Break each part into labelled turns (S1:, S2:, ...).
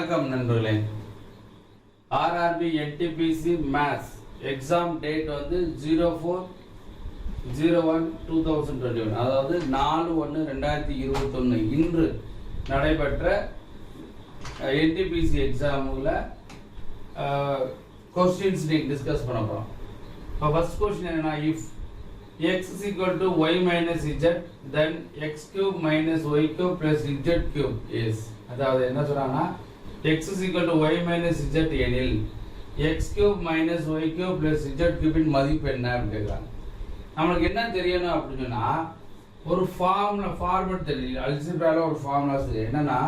S1: வணக்கம் நண்பர்களே. RRB NTPC maths exam date வந்து 04/01/2021, அதாவது 4/1/2021 இன்று நடைபெற்ற என்டிபிசி எக்ஸாமில் கொஸ்டின்ஸ் நீங்கள் டிஸ்கஸ் பண்ண போகிறோம். இப்போ ஃபர்ஸ்ட் கொஸ்டின் என்னன்னா, if x is equal to y minus z, then x cube minus y cube plus z cube is. அதாவது என்ன சொல்றாங்கன்னா, x is equal to y minus z எனில் x cube minus y cube plus z cube இன் மதிப்பு என்ன அப்படின்னு கேட்குறாங்க. நம்மளுக்கு என்ன தெரியணும் அப்படின்னு சொன்னா, ஒரு ஃபார்முலா தெரியும். அல்ஜிப்ரால ஒரு ஃபார்முலா தெரியும். என்னன்னா,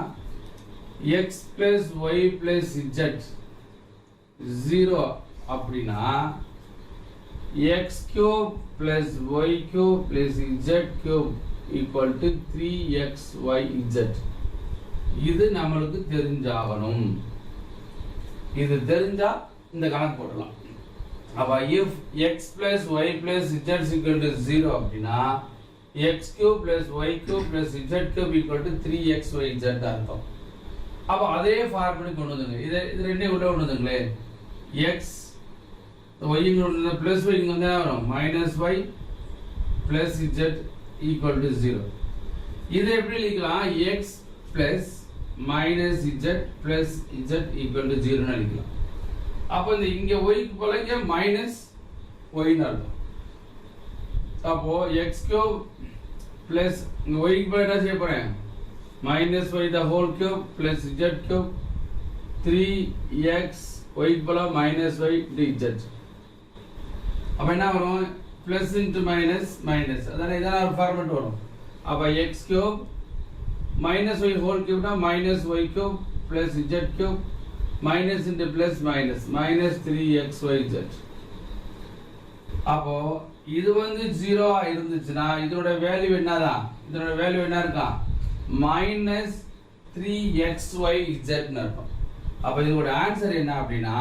S1: x plus y plus z 0 அப்படின்னா x cube plus y cube plus z cube equal to 3xyz. இது நம்மளுக்கு தெரிஞ்சாகணும். இது தெரிஞ்சா இந்த கணக்கு போடலாம். அப்ப if x plus y plus z equal to 0 அப்படின்னா x cube plus y cube plus z cube equal to 3xyz அர்த்தம். அப்ப அதே ஃபார்முலா கொண்டு வந்துங்க. இது ரெண்டையும் உள்ள கொண்டு வந்துங்களே. x y இங்க plus y இங்க வந்து வரும் minus y plus z equal to 0. இது எப்படி எழுதலாம்? x plus minus z plus z equal to 0 ன்னு எழுதலாம். அப்ப இந்த இங்க y க்கு பதிலா இங்க minus y ன்னு அர்த்தம். அப்போ x cube plus இங்க y க்கு பதிலா என்ன செய்ய போறேன்? minus y the whole cube plus z cube 3x y க்கு பதிலா minus y dz. அப்ப என்ன வரும்? plus into minus minus. அதானே இதான ஒரு ஃபார்மட் வரும். அப்ப x cube minus y whole cube னா minus y cube plus z cube minus into plus minus minus 3xyz. அப்போ இது வந்து 0 ஆ இருந்துச்சுனா இதோட வேல்யூ என்னதான்? இதோட வேல்யூ என்ன இருக்கா? minus 3xyz ன்னு இருக்கும். அப்ப இதோட ஆன்சர் என்ன அப்படினா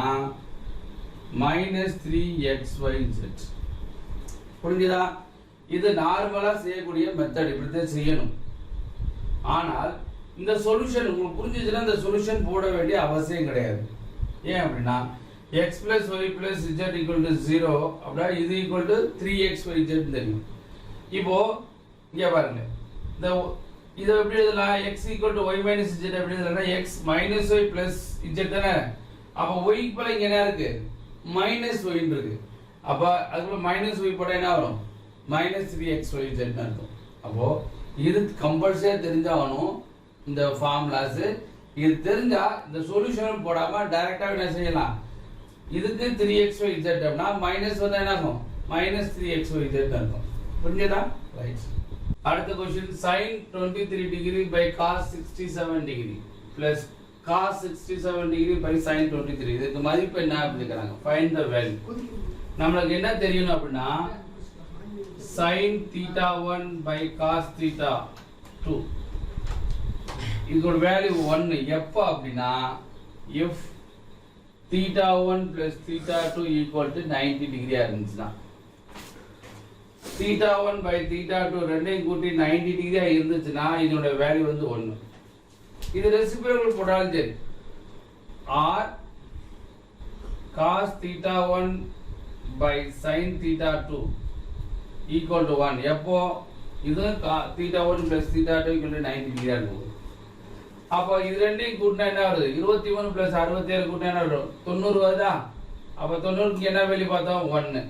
S1: minus 3xyz. புரிஞ்சுதா? இது நார்மலா செய்யக்கூடிய மெத்தட். இப்படிதான் செய்யணும். ஆனால் இந்த சொல்யூஷன் உங்களுக்கு புரிஞ்சுச்சுன்னா இந்த சொல்யூஷன் போட வேண்டிய அவசியம் கிடையாது. ஏன் அப்படின்னா x plus y plus z equal to 0 அப்படின்னா இது equal to 3xyz தெரியும். இப்போ இங்க பாருங்க, இந்த இதை எப்படி எழுதலாம்? x equal to y minus z எப்படி எழுதலாம்? x minus y plus z தானே. அப்போ y க்கு பதிலா இங்க என்ன இருக்கு? minus y இருக்கு. அப்ப அதுக்குள்ள minus y போட்டா என்ன வரும்? minus 3xyz ன்னு அர்த்தம். அப்போ இது கம்பல்சரியா தெரிஞ்சாகணும் இந்த ஃபார்முலாஸ். இது தெரிஞ்சா இந்த சொல்யூஷன் போடாம டைரக்டா என்ன செய்யலாம்? இதுக்கு 3xyz அப்படினா மைனஸ் வந்தா என்ன ஆகும்? minus 3xyz அர்த்தம். புரிஞ்சதா? ரைட். அடுத்த question sin 23 degree by cos 67 degree plus cos 67 degree by sin 23. இதுக்கு மதிப்பு என்ன அப்படிங்கறாங்க. find the value. நமக்கு என்ன தெரியணும் அப்படினா sin theta 1 by cos theta 2 இதோட வேல்யூ 1 எப்ப அப்படினா if theta 1 plus theta 2 equal to 90 degree இருந்துச்சுனா, theta 1 by theta 2 ரெண்டையும் கூட்டி 90 டிகிரி இருந்துச்சுனா இதோட வேல்யூ வந்து 1. இது ரெசிப்ரோக்கல் போட்டாலும் சரி. or cos theta 1 by sin theta 2 equal to 1 எப்போ இது theta 1 plus theta 2 equal to 90 degree இருக்கும். அப்போ இது ரெண்டையும் கூட்டினா என்ன வருது? 21 plus 67 கூட்டினா என்ன வரும்? 90 வருதா? அப்ப 90 க்கு என்ன வேல்யூ பார்த்தோம்? 1.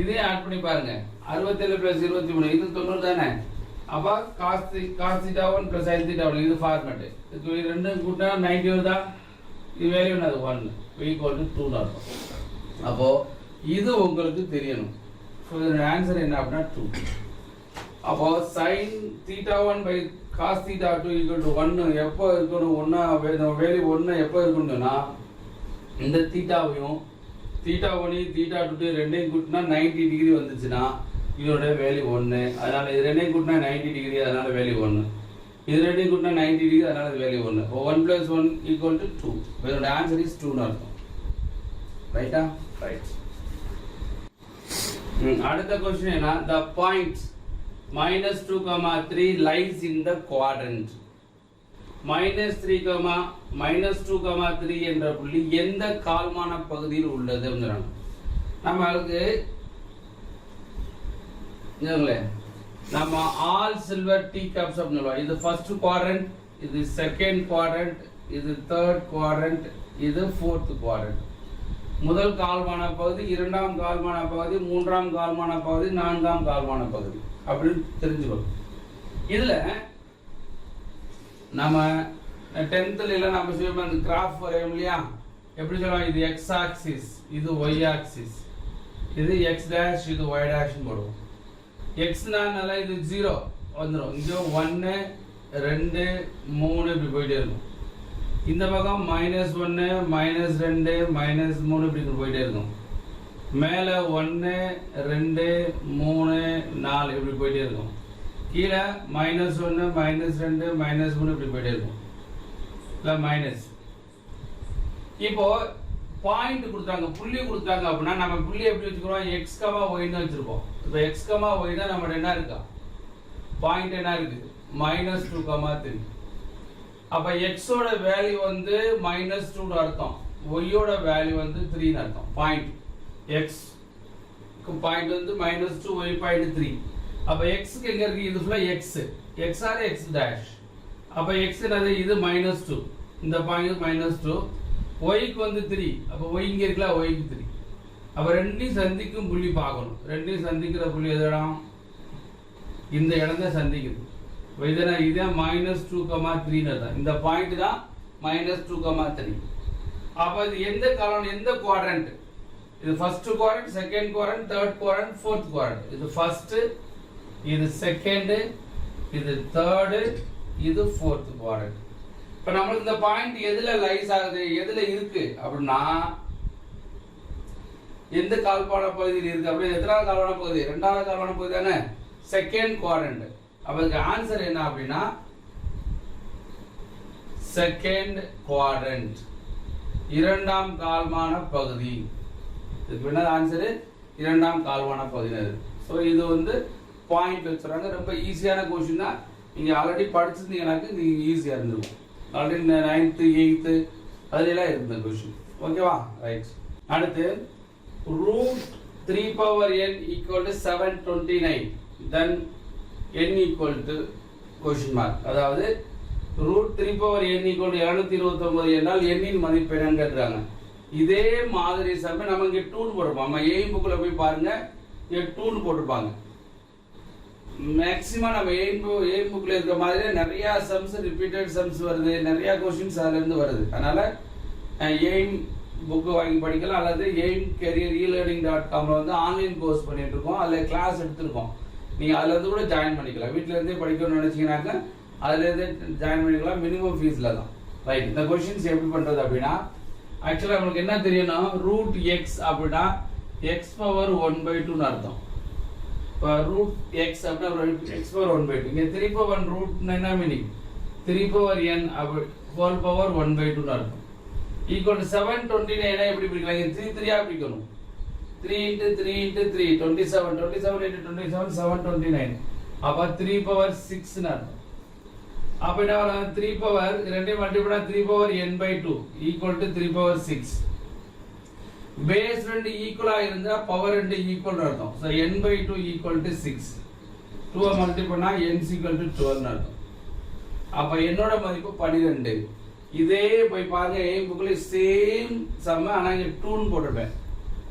S1: இதே ஆட் பண்ணி பாருங்க. 67 plus 23 இது 90 தானே. அப்ப cos theta 1 plus sin theta 1 இது ஃபார்மட். இது ரெண்டும் கூட்டினா 90 வருதா? இது வேல்யூ என்னது? 1 equal to 2 ன்னு அர்த்தம். அப்போ இது உங்களுக்கு தெரியணும். சோ இதோட ஆன்சர் என்ன அப்படினா 2. அப்போ sin theta 1 by cos theta 2 equal to 1 எப்போ இருக்கணும்? 1 வேல்யூ 1 எப்போ இருக்கணும்னா இந்த தீட்டாவையும் theta 1 theta 2 ரெண்டையும் கூட்டினா 90 டிகிரி வந்துச்சுனா இதோட வேல்யூ 1. அதனால இது ரெண்டையும் கூட்டினா 90 டிகிரி, அதனால வேல்யூ 1. இது ரெண்டையும் கூட்டினா 90 டிகிரி, அதனால வேல்யூ 1. அப்போ 1 plus 1 equal to 2. இதோட ஆன்சர் இஸ் 2 ன்னு அர்த்தம். ரைட்டா? ரைட். அடுத்த क्वेश्चन என்ன? the point -2, 3 lies in the quadrant. -3, -2, 3 என்ற புள்ளி எந்த கால்மான பகுதியில் உள்ளது நம்மளுக்கு நம்ம ஆல் சில்வர் டீ கப்ஸ் சொல்லுவோம். இது ஃபர்ஸ்ட் குவாட்ரண்ட், இது செகண்ட் குவாட்ரண்ட், இது தேர்ட் குவாட்ரண்ட், இது ஃபோர்த் குவாட்ரண்ட். முதல் கால்மான பகுதி, இரண்டாம் கால்மான பகுதி, மூன்றாம் கால்மான பகுதி, நான்காம் கால்மான பகுதி அப்படின்னு தெரிஞ்சுக்கணும். இதுல நம்ம 10th நம்ம செய்வோம் அந்த கிராஃப் வரையும் இல்லையா, எப்படி சொல்லுவோம், இது எக்ஸ் ஆக்சிஸ், இது ஒய் ஆக்சிஸ், இது எக்ஸ் டேஷ், இது ஒய் டேஷ் போடுவோம். எக்ஸ்னால இது 0 வந்துடும். இங்கே 1 2 3 இப்படி போயிட்டே இருக்கும். இந்த பக்கம் -1 -2 -3 இப்படி போயிட்டே இருக்கும். மேலே 1 2 3 4 இப்படி போயிட்டே இருக்கும். கீழே -1 -2 -3 இப்படி போயிட்டே இருக்கும். இல்லை மைனஸ். இப்போ பாயிண்ட் கொடுத்தாங்க, புள்ளி கொடுத்தாங்க அப்படின்னா நம்ம புள்ளி எப்படி வச்சுக்கிறோம், எக்ஸ் கமா ஒய்னு வச்சிருப்போம். இப்போ எக்ஸ் கமா ஒய் தான் நம்மளோட என்ன இருக்கா, பாயிண்ட் என்ன இருக்கு, -2, 3. அப்போ எக்ஸோட வேல்யூ வந்து -2 அர்த்தம், ஒய்யோட வேல்யூ வந்து 3 அர்த்தம். பாயிண்ட் எக்ஸ் பாயிண்ட் வந்து -2, ஒய் பாயிண்ட் 3. அப்போ எக்ஸுக்கு எங்க இருக்கு, இது ஃபுல்லா x, x or x dash. அப்போ எக்ஸ் என்னது, இது -2, இந்த பாயிண்ட் -2, ஒய்க்கு வந்து 3. அப்போ ஒய் இங்கே இருக்குல்ல, ஒய்க்கு 3. அப்போ ரெண்டையும் சந்திக்கும் புள்ளி பார்க்கணும். ரெண்டையும் சந்திக்கிற புள்ளி எது இடம், இந்த இடம் தான் சந்திக்குது. இதே -2, 3 தான் இந்த பாயிண்ட் தான் -2, 3. அப்போ இது எந்த காலம், எந்த குவாட்ரண்ட், இது first quadrant, second quadrant, third quadrant, fourth quadrant. இது ஃபர்ஸ்ட், இது செகண்ட், இது தேர்டு, இது ஃபோர்த் குவாட்ரண்ட். இப்போ நம்மளுக்கு இந்த பாயிண்ட் எதுல லைஸ் ஆகுது, எதுல இருக்கு அப்படின்னா எந்த கால்பான பகுதியில் இருக்கு அப்படி, எத்தனாவது கால்பான பகுதி, இரண்டாவது கால்பான பகுதி தானே, செகண்ட் குவாட்ரண்ட். அப்ப இதுக்கு ஆன்சர் என்ன அப்படின்னா செகண்ட் குவாட்ரண்ட், இரண்டாம் கால்மான பகுதி. இதுக்கு என்ன ஆன்சர், இரண்டாம் கால்மான பகுதி. ஸோ இது வந்து பாயிண்ட் வச்சுறாங்க. ரொம்ப ஈஸியான கொஸ்டின் தான். நீங்க ஆல்ரெடி படிச்சிருந்தீங்கன்னாக்க நீங்க ஈஸியா இருந்திருக்கும். ஆல்ரெடி 9th 8th அதுலாம் இருந்த கொஸ்டின். ஓகேவா, ரைட். அடுத்து √3n = 729, then n = question mark. அதாவது √3n = 729 என்றால் n இன் மதிப்பு என்னன்னு கேட்குறாங்க. இதே மாதிரி சமயம் நம்ம இங்கே 2 போட்டிருப்போம். நம்ம எய்ம் புக்கில் போய் பாருங்க, இங்கே 2 போட்டிருப்பாங்க. மேக்ஸிமம் நம்ம எய்ம் புக்கில் இருக்கிற மாதிரி நிறைய சம்ஸ், ரிப்பீட்டட் சம்ஸ் வருது, நிறைய கொஸ்டின்ஸ் அதுல இருந்து வருது. அதனால எய்ம் புக்கு வாங்கி படிக்கலாம், அல்லது எய்ம் கெரியர் e-learning.comல வந்து ஆன்லைன் கோர்ஸ் பண்ணிட்டு இருக்கோம், அதில் கிளாஸ் எடுத்துருக்கோம். நீங்கள் அதுல இருந்து கூட ஜாயின் பண்ணிக்கலாம். வீட்டில இருந்தே படிக்கணும்னு நினைச்சீங்கன்னாக்க அதுல இருந்து ஜாயின் பண்ணிக்கலாம், மினிமம் ஃபீஸ்ல தான். ரைட். இந்த கொஸ்டின்ஸ் எப்படி பண்றது அப்படின்னா, ஆக்சுவலாக நம்மளுக்கு என்ன தெரியணும், √x அப்படின்னா x⁻1/2 அர்த்தம். இப்போ √x அப்படின்னா x⁻1/2. இங்கே 3/1 ரூட் என்ன மீனிங், 3/n /1/2 அர்த்தம். ஈக்குவல் 729 எப்படி பிடிக்கலாம், 3 3 பிடிக்கணும். 3 × 3 × 3 27, 27 × 27 729. அப்ப 3/6 ன்னு அர்த்தம். அப்ப என்ன வரும், 3 ரெண்டையும் மல்டிப்ளை 3/n/2 = 3/6. பேஸ் 2 ஈக்குவலா இருந்தா பவர் 2 ஈக்குவல் அர்த்தம். So n/2 = 6. 2 மல்டிப்ளை n = 12 ன்னு அர்த்தம். அப்ப என்னோட மதிப்பு 12. இதே போய் பாருங்க, எய்ம் புக்ல சேம் சம், ஆனா இங்க 2 போட்டுருப்பேன்.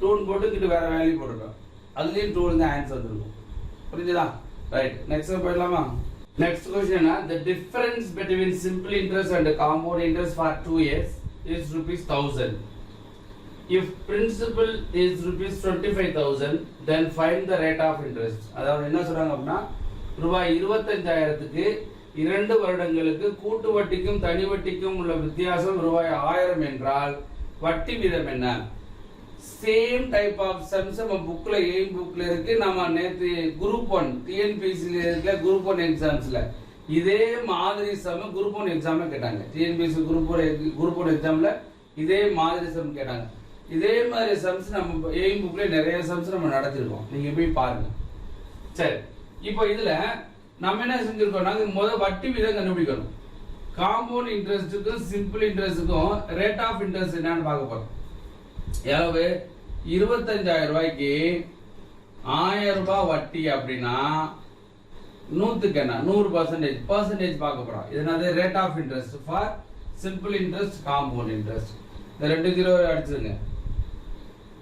S1: 2 போட்டு கிட்ட வேற வேல்யூ போட்டுருப்பேன். அதுலயும் 2 தான் ஆன்சர் வந்துருக்கும். புரிஞ்சுதா, ரைட். நெக்ஸ்ட் போயிடலாமா. நெக்ஸ்ட் क्वेश्चन है, the difference between simple interest and compound interest for 2 years is ₹1000. If principal is ₹25,000, then find the rate of interest. அதாவது என்ன சொல்றாங்க அப்படின்னா, ரூபாய் 25,000க்கு 2 வருடங்களுக்கு கூட்டு வட்டிக்கும் தனி வட்டிக்கும் உள்ள வித்தியாசம் ரூபாய் 1000 என்றால் வட்டி வீதம் என்ன? சேம் டைப் ஆஃப் சம்ஸ் நம்ம புக்ல எய்ம் புக்ல இருக்கு. நம்ம நேத்து குரூப் 1 டிஎன்பிஎஸ்சி இருக்கிற குரூப் 1 எக்ஸாம்ஸ்ல இதே மாதிரி சம் குரூப் 1 எக்ஸாம்ல கேட்டாங்க. டிஎன்பிஎஸ்சி குரூப் 1 எக்ஸாம்ல இதே மாதிரி சம் கேட்டாங்க. இதே மாதிரி சம்ஸ் நம்ம எய்ம் புக்ல நிறைய சம்ஸ் நம்ம நடத்திருக்கோம், நீங்க போய் பாருங்க. சரி, இப்போ இதுல நம்ம என்ன செஞ்சிருக்கோம், நாங்க முதல் வட்டி வீதம் கண்டுபிடிக்கணும். காம்பவுண்ட் இன்ட்ரெஸ்ட்டுக்கும் சிம்பிள் இன்ட்ரெஸ்ட்டுக்கும் ரேட் ஆஃப் இன்ட்ரெஸ்ட் என்னன்னு பார்க்க போறோம். எவ்வளவு 25,000 ரூபாய்க்கு 1000 ரூபாய் வட்டி அப்படின்னா 100க்கு என்ன 100% பார்க்க போறோம். இது என்னது rate of interest for simple interest compound interest. இந்த 2 0 அடிச்சுங்க.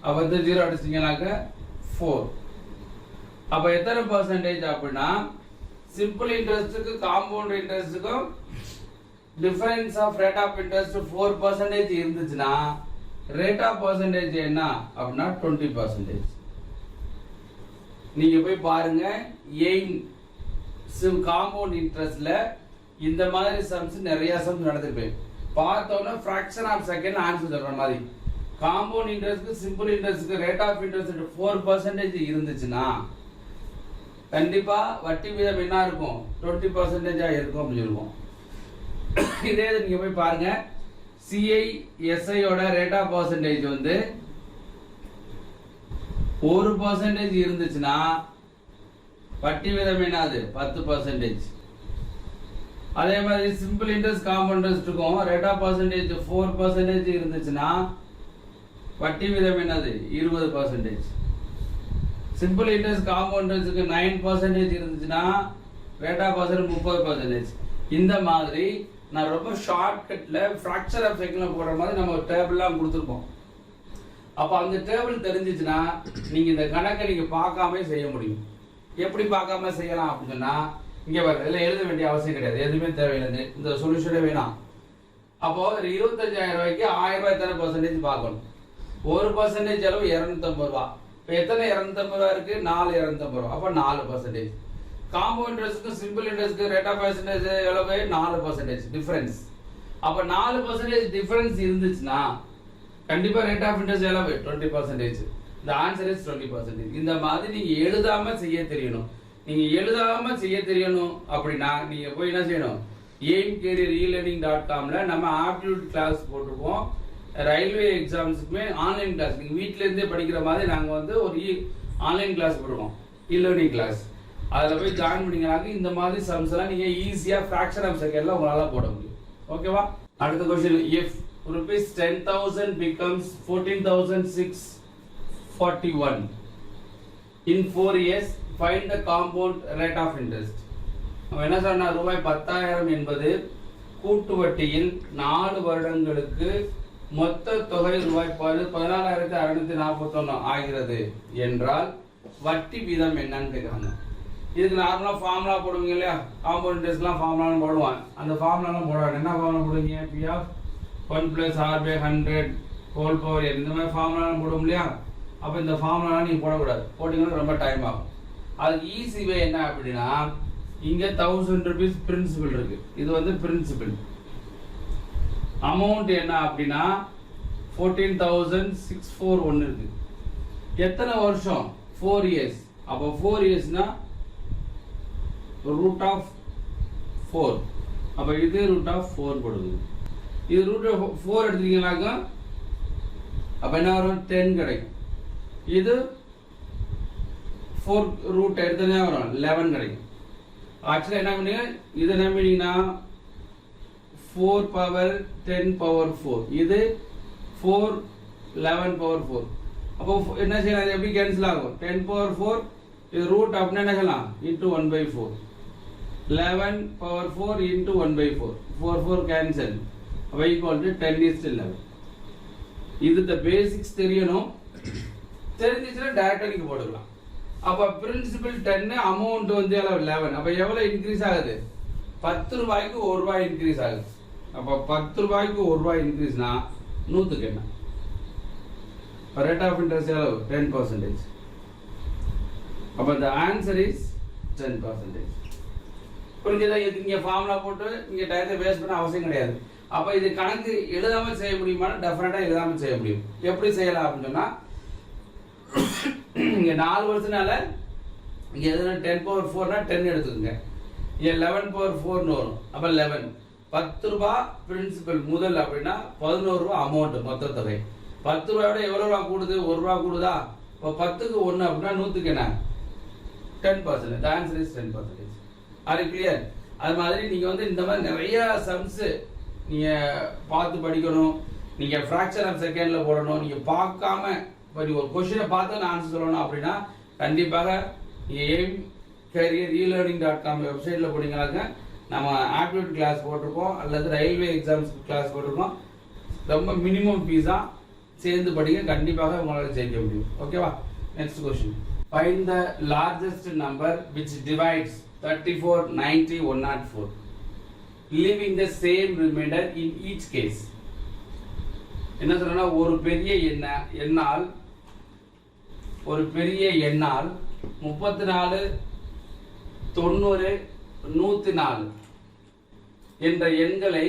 S1: அப்ப இந்த 0 அடிச்சிங்கனாக்க 4. அப்ப எத்தனை பர்சன்டேஜ் அப்படின்னா சிம்பிள் இன்ட்ரெஸ்ட்டுக்கு காம்பவுண்ட் இன்ட்ரெஸ்ட்டுக்கும் difference of rate of interest 4% இருந்துச்சுன்னா ரேட் ஆஃப் பர்சன்டேஜ் என்ன அப்படின்னா 20%. நீங்க போய் பாருங்க எய்ம் காம்பவுண்ட் இன்ட்ரெஸ்ட்ல இந்த மாதிரி சம்ஸ் நிறைய சம்ஸ் நடந்திருப்பேன். பார்த்தோன்னா ஃபிராக்ஷன் ஆஃப் செகண்ட் ஆன்சர் சொல்ற மாதிரி காம்பவுண்ட் இன்ட்ரெஸ்ட்க்கு சிம்பிள் இன்ட்ரெஸ்ட்க்கு ரேட் ஆஃப் இன்ட்ரெஸ்ட் 4% இருந்துச்சுன்னா கண்டிப்பா வட்டி வீதம் என்ன இருக்கும் 20% இருக்கும் அப்படின்னு சொல்லுவோம். இதே நீங்க போய் பாருங்க சிஐ எஸ்ஐயோட ரேட் ஆஃப் பர்சன்டேஜ் வந்து 1% இருந்துச்சுன்னா வட்டி வீதம் என்னது 10%. அதே மாதிரி சிம்பிள் இன்ட்ரெஸ்ட் காம்பவுண்ட் இன்ட்ரெஸ்ட்டுக்கும் ரேட் ஆஃப் பர்சன்டேஜ் 4% இருந்துச்சுன்னா வட்டி வீதம் என்னது 20%. சிம்பிள் இன்ட்ரெஸ்ட் காம்பவுண்ட் இன்ட்ரெஸ்ட்க்கு 9% இருந்துச்சுன்னா ரேட் ஆஃப் பர்சன்டேஜ் 30%. இந்த மாதிரி நான் ரொம்ப ஷார்ட்கட்ல ஃபிராக்சர் ஆஃப் செகண்ட்ல போடுற மாதிரி நம்ம டேபிள்லாம் கொடுத்துருப்போம். அப்ப அந்த டேபிள் தெரிஞ்சிச்சுன்னா நீங்க இந்த கணக்கை நீங்க பார்க்காம செய்ய முடியும். எப்படி பார்க்காம செய்யலாம் அப்படின்னு சொன்னா இங்க வர எழுத வேண்டிய அவசியம் கிடையாது, எதுவுமே தேவையில்லை, இந்த சொல்யூஷனே வேணாம். அப்போ 25,000 ரூபாய்க்கு 1000 ரூபாய் எத்தனை பர்சன்டேஜ் பார்க்கணும். 1% அளவு 250 ரூபா. இப்போ எத்தனை 250 ரூபா இருக்கு 4 250 ரூபா. அப்போ 4%. காம்பவுண்ட் இன்ட்ரெஸ்ட்க்கு சிம்பிள் இன்ட்ரெஸ்ட்க்கு ரேட் ஆஃப் பர்சன்டேஜ் எவ்வளவு 4% டிஃபரன்ஸ். அப்ப 4% டிஃபரன்ஸ் இருந்துச்சுன்னா கண்டிப்பா ரேட் ஆஃப் இன்ட்ரெஸ்ட் எவ்வளவு 20%. the answer is 20%. இந்த மாதிரி நீங்க எழுதாம செய்ய தெரியணும். நீங்க எழுதாம செய்ய தெரியணும் அப்படின்னா நீங்க போய் என்ன செய்யணும் aimcareerelearning.com நம்ம ஆப்டிடியூட் கிளாஸ் போட்டுருப்போம். ரயில்வே எக்ஸாம்ஸ்க்குமே ஆன்லைன் கிளாஸ் நீங்க வீட்ல இருந்தே படிக்கிற மாதிரி நாங்க வந்து ஒரு ஆன்லைன் கிளாஸ் போடுவோம், இ-லேர்னிங் கிளாஸ். அதில் போய் ஜாயின் பண்ணிங்கனாக்க இந்த மாதிரி சம்ஸ் எல்லாம் நீங்க ஈஸியா ஃபிராக்ஷன் ஆஃப் செகண்ட்ல உங்களால போட முடியும். ஓகேவா? அடுத்த question, if rupees 10,000 becomes 14,641 in 4 years find the compound rate of interest. அவன் என்ன சொன்னா ரூபாய் 10,000 என்பது கூட்டு வட்டியில் 4 வருடங்களுக்கு மொத்த தொகை ரூபாய் 14,641 ஆகிறது என்றால் வட்டி வீதம் என்னன்னு கேட்குறாங்க. இதுக்கு நார்மலா ஃபார்முலா போடுவீங்க இல்லையா, காம்பவுண்ட் இன்ட்ரெஸ்ட்லாம் ஃபார்முலாலாம் போடுவான். அந்த ஃபார்முலாலாம் போடுவாங்க. என்ன ஃபார்முலா போடுவீங்க? P of 1 + r/100 whole power n. இந்த மாதிரி ஃபார்முலாலாம் போடுவோம் இல்லையா. அப்போ இந்த ஃபார்முலாலாம் நீங்கள் போடக்கூடாது, போட்டிங்கன்னா ரொம்ப டைம் ஆகும். அதுக்கு ஈஸி வே என்ன அப்படின்னா இங்கே 1000 rupees பிரின்சிபல் இருக்கு. இது வந்து பிரின்சிபல் அமௌண்ட் என்ன அப்படின்னா 14,641 இருக்கு. எத்தனை வருஷம்? 4 years. அப்போ 4 yearsனா root of 4. அப்ப இது root of 4 போடுது. இது root of 4 எடுத்தீங்கன்னாக்க அப்ப என்ன வரும் 10 கிடைக்கும். இது 4 root எடுத்தனே வரும் 11 கிடைக்கும். ஆக்சுவலா என்ன பண்ணீங்க இது என்ன பண்ணீங்கன்னா 4 power 10 power 4. இது 4 11 power 4. அப்போ என்ன செய்யலாம்? எப்படி கேன்சல் ஆகும்? 10 power 4 இது ரூட் அப்படின்னா என்ன செய்யலாம் into 1/4. 11 power 4 into 1/4. 4 4 cancel. y equal to 10:11. இது the basics தெரியணும். தெரிஞ்சிச்சுன்னா டைரக்டா நீங்க போடலாம். அப்ப பிரின்சிபல் 10 அமௌண்ட் வந்து 11. அப்ப எவ்வளவு இன்க்ரீஸ் ஆகுது? 10 ரூபாய்க்கு 1 ரூபாய் இன்க்ரீஸ் ஆகுது. அப்ப 10 ரூபாய்க்கு 1 ரூபாய் இன்க்ரீஸ்னா 100க்கு என்ன? ரேட் ஆஃப் இன்ட்ரெஸ்ட் எவ்வளவு 10%. அப்ப the answer is 10%. புரிஞ்சதா? இது இங்க ஃபார்முலா போட்டு இங்க டயத்தை வேஸ்ட் பண்ண அவசியம் கிடையாது. அப்ப இது கணக்கு எழுதாம செய்ய முடியுமா? டெஃபினட்டா எழுதாம செய்ய முடியும். எப்படி செய்யலாம் அப்படின்னு சொன்னா இங்க 4 வருஷனால இங்க எதுனா 10 power 4னா 10 எடுத்துக்கங்க. இங்க 11 power 4னு வரும். அப்ப 11 10 ரூபாய் பிரின்சிபல் முதல் அப்படின்னா 11 ரூபாய் அமௌண்ட் மொத்த தொகை. 10 ரூபாயோட எவ்வளவு ரூபாய் கூடுது? 1 ரூபாய் கூடுதா? இப்போ 10க்கு 1 அப்படின்னா 100க்கு என்ன 10%. The answer is 10%. Are you clear? அது மாதிரி நீங்கள் வந்து இந்த மாதிரி நிறைய சம்ஸு நீங்கள் பார்த்து படிக்கணும். நீங்கள் ஃப்ராக்ஷன் ஆஃப் செகண்டில் போடணும். நீங்கள் பார்க்காம இப்போ ஒரு கொஷினை பார்த்து நான் ஆன்சர் சொல்லணும் அப்படின்னா கண்டிப்பாக எய்ம் கேரியர் e-learning.com வெப்சைட்டில் போனீங்கன்னாக்க நம்ம ஆப்டிடியூட் கிளாஸ் போட்டிருக்கோம், அல்லது ரயில்வே எக்ஸாம்ஸ் கிளாஸ் போட்டிருக்கோம். ரொம்ப மினிமம் ஃபீஸாக சேர்ந்து படிக்க கண்டிப்பாக உங்களால் ஜெயிக்க முடியும். ஓகேவா? Next question. Find the largest number which divides 34, 90, 104 leaving the same remainder in each case. என்ன சொல்றேன்னா ஒரு பெரிய எண்ணால் 34, 90, 104 என்ற எண்களை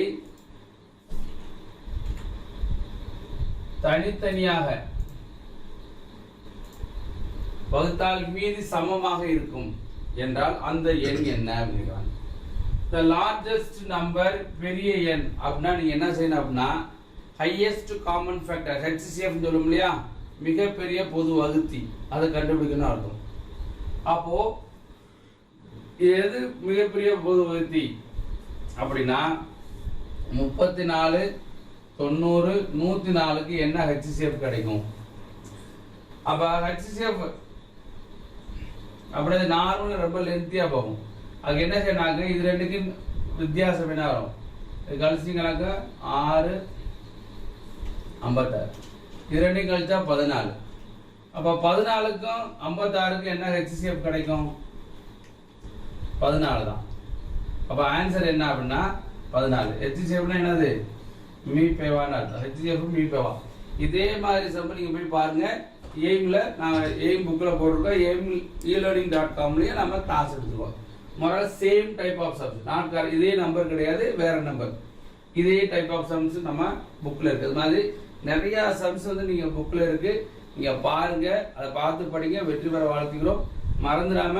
S1: தனித்தனியாக வகுத்தால் மீதி சமமாக இருக்கும் என்றால் அந்த எண் என்ன அப்படிங்கிறாங்க. the largest number பெரிய எண் அப்படின்னா நீங்க என்ன செய்யணும் அப்படின்னா highest common factor HCF சொல்லும் இல்லையா, மிகப்பெரிய பொது வகுத்தி, அதை கண்டுபிடிக்கணும் அர்த்தம். அப்போ எது மிகப்பெரிய பொது வகுத்தி அப்படின்னா 34, 90, 104க்கு என்ன HCF கிடைக்கும்? அப்ப HCF அப்படியே நார்மல் ரொம்ப லென்த்தியா போகும். அதுக்கு என்ன செய்யணாங்க, இது ரெண்டுக்கு வித்தியாசம் என்ன வரும், கழிச்சிங்கனாக்க 6, 56, இது ரெண்டையும் கழிச்சா 14. அப்ப 14க்கும் 56க்கும் என்ன HCF கிடைக்கும்? 14 தான். அப்ப ஆன்சர் என்ன அப்படின்னா 14. HCF என்னது? மீபேவான்னு அர்த்தம். HCF மீபேவா. இதே மாதிரி சம்பளம் நீங்க போய் பாருங்க. எய்ம்ல நான் எய்ம் புக்கில் போட்டிருக்கோம், எய்ம் e-learning.comலயே நம்ம கிளாஸ் எடுத்துருவோம். முதல்ல சேம் டைப் ஆஃப் சம்ஸ், நான் இதே நம்பர் கிடையாது, வேற நம்பர், இதே டைப் ஆஃப் சம்ஸ் நம்ம புக்கில் இருக்கு. அது மாதிரி நிறைய சம்ஸ் வந்து நீங்க புக்கில் இருக்கு, நீங்க பாருங்க, அதை பார்த்து படிங்க, வெற்றி பெற வாழ்த்துக்கிறோம். மறந்துடாம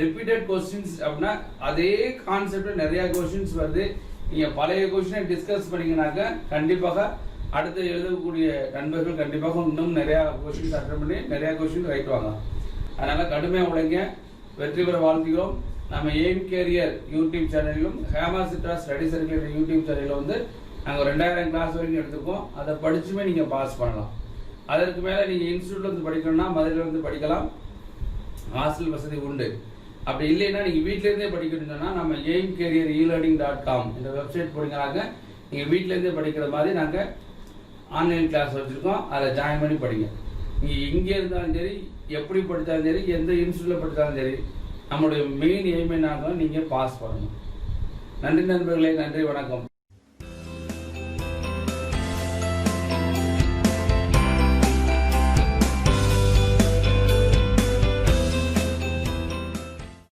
S1: ரிப்பீட்டட் கொஸ்டின்ஸ் அப்படின்னா அதே கான்செப்ட் நிறைய கொஸ்டின்ஸ் வருது. நீங்க பழைய கொஸ்டினை டிஸ்கஸ் பண்ணீங்கன்னாக்க கண்டிப்பாக அடுத்து எழுதக்கூடிய நண்பர்கள் கண்டிப்பாக இன்னும் நிறைய கொஸ்டின்ஸ் அட்டன் பண்ணி நிறைய கொஸ்டின் ரைட் வாங்க. அதனால கடுமையாக உழைங்க, வெற்றி பெற வாழ்த்துக்கிறோம். நம்ம எய்ம் கேரியர் யூடியூப் சேனலிலும் ஹேமாசிட்ரா ஸ்டடி சர்க்கிள் யூடியூப் சேனலில் வந்து நாங்கள் 2000 கிளாஸ் வரைக்கும் எடுத்துருக்கோம். அதை படிச்சுமே நீங்கள் பாஸ் பண்ணலாம். அதற்கு மேலே நீங்கள் இன்ஸ்டியூட்ல வந்து படிக்கணும்னா மதுரையில் வந்து படிக்கலாம், ஹாஸ்டல் வசதி உண்டு. அப்படி இல்லைன்னா நீங்கள் வீட்டிலேருந்தே படிக்கணும்னா நம்ம எய்ம் கேரியர் e-learning.com இந்த வெப்சைட் போனீங்கன்னாக்க நீங்கள் வீட்டிலேருந்தே படிக்கிற மாதிரி நாங்கள் ஆன்லைன் கிளாஸ் வச்சுருக்கோம். அதில் ஜாயின் பண்ணி படிங்க. நீங்கள் எங்கே இருந்தாலும் சரி, எப்படி படித்தாலும் சரி, எந்த இன்ஸ்டியூட்டில் படித்தாலும் சரி, நம்மளுடைய மெயின் எய்ம் என்ன, நீங்கள் பாஸ் பண்ணணும். நன்றி நண்பர்களே, நன்றி, வணக்கம்.